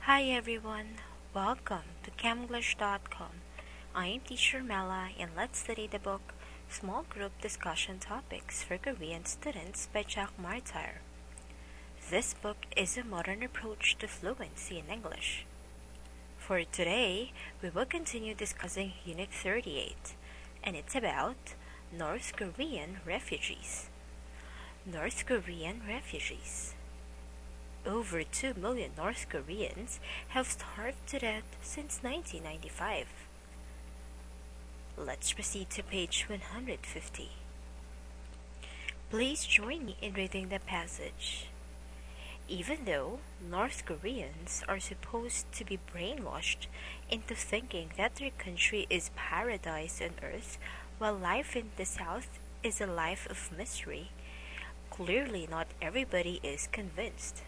Hi everyone, welcome to Camglish.com. I am Teacher Mela and let's study the book Small Group Discussion Topics for Korean Students by Jack Martyr. This book is a modern approach to fluency in English. For today, we will continue discussing Unit 38, and it's about North Korean refugees. North Korean refugees. Over 2 million North Koreans have starved to death since 1995. Let's proceed to page 150. Please join me in reading the passage. Even though North Koreans are supposed to be brainwashed into thinking that their country is paradise on earth while life in the South is a life of misery, clearly not everybody is convinced.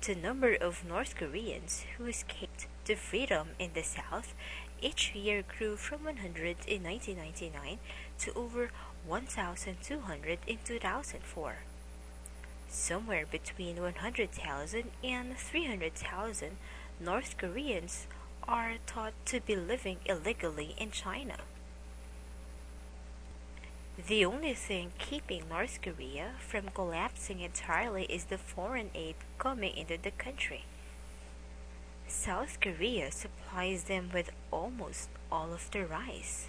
The number of North Koreans who escaped to freedom in the South each year grew from 100 in 1999 to over 1,200 in 2004. Somewhere between 100,000 and 300,000 North Koreans are thought to be living illegally in China. The only thing keeping North Korea from collapsing entirely is the foreign aid coming into the country. South Korea supplies them with almost all of their rice.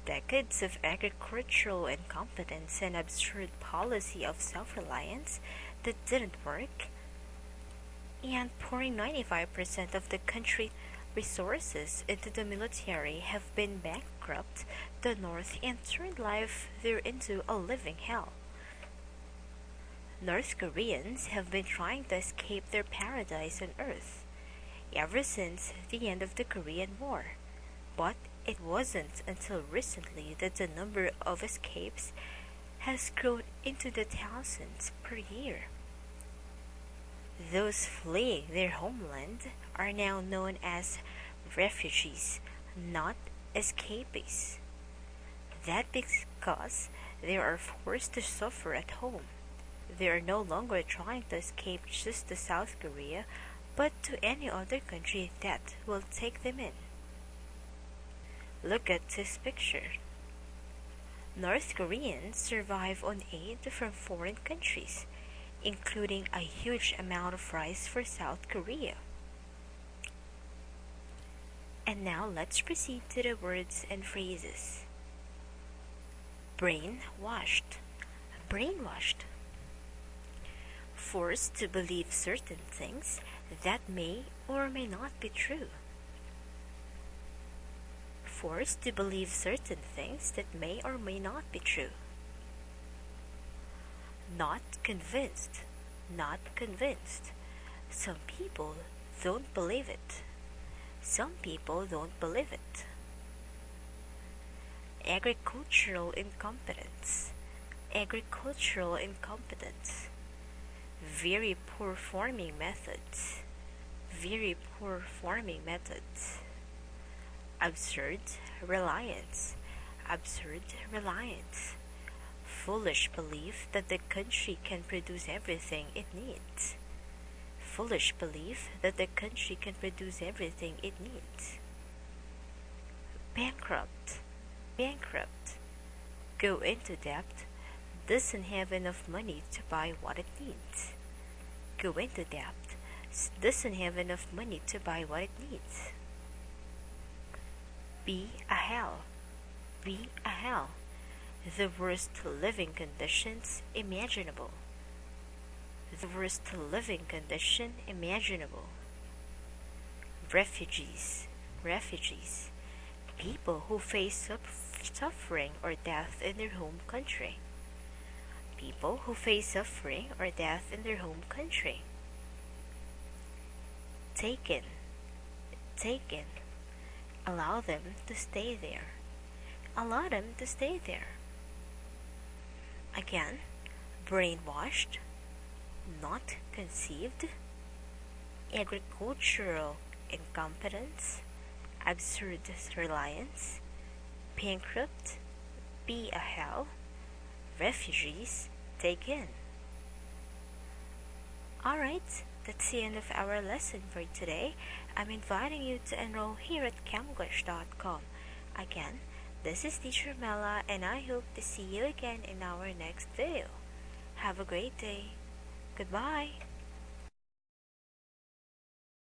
Decades of agricultural incompetence and absurd policy of self-reliance that didn't work, and pouring 95% of the country's resources into the military have been bankrupt the North and turned life there into a living hell. North Koreans have been trying to escape their paradise on earth ever since the end of the Korean War, but it wasn't until recently that the number of escapes has grown into the thousands per year. Those fleeing their homeland are now known as refugees, not escapees. That because they are forced to suffer at home. They are no longer trying to escape just to South Korea, but to any other country that will take them in. Look at this picture. North Koreans survive on aid from foreign countries, including a huge amount of rice for South Korea. And now let's proceed to the words and phrases. Brainwashed. Brainwashed. Forced to believe certain things that may or may not be true. Forced to believe certain things that may or may not be true. Not convinced. Not convinced. Some people don't believe it. Some people don't believe it. Agricultural incompetence. Agricultural incompetence. Very poor farming methods. Very poor farming methods. Absurd reliance. Absurd reliance. Foolish belief that the country can produce everything it needs. Foolish belief that the country can produce everything it needs. Bankrupt. Bankrupt. Go into debt. Doesn't have enough money to buy what it needs. Go into debt. Doesn't have enough money to buy what it needs. Be a hell. Be a hell. The worst living conditions imaginable. The worst living condition imaginable. Refugees. Refugees. People who face suffering or death in their home country. People who face suffering or death in their home country. Taken. Taken. Allow them to stay there. Allow them to stay there. Again, brainwashed, not conceived, agricultural incompetence, absurd reliance, bankrupt, be a hell, refugees taken. Alright, that's the end of our lesson for today. I'm inviting you to enroll here at Camglish.com. Again, this is Teacher Mela, and I hope to see you again in our next video. Have a great day. Goodbye.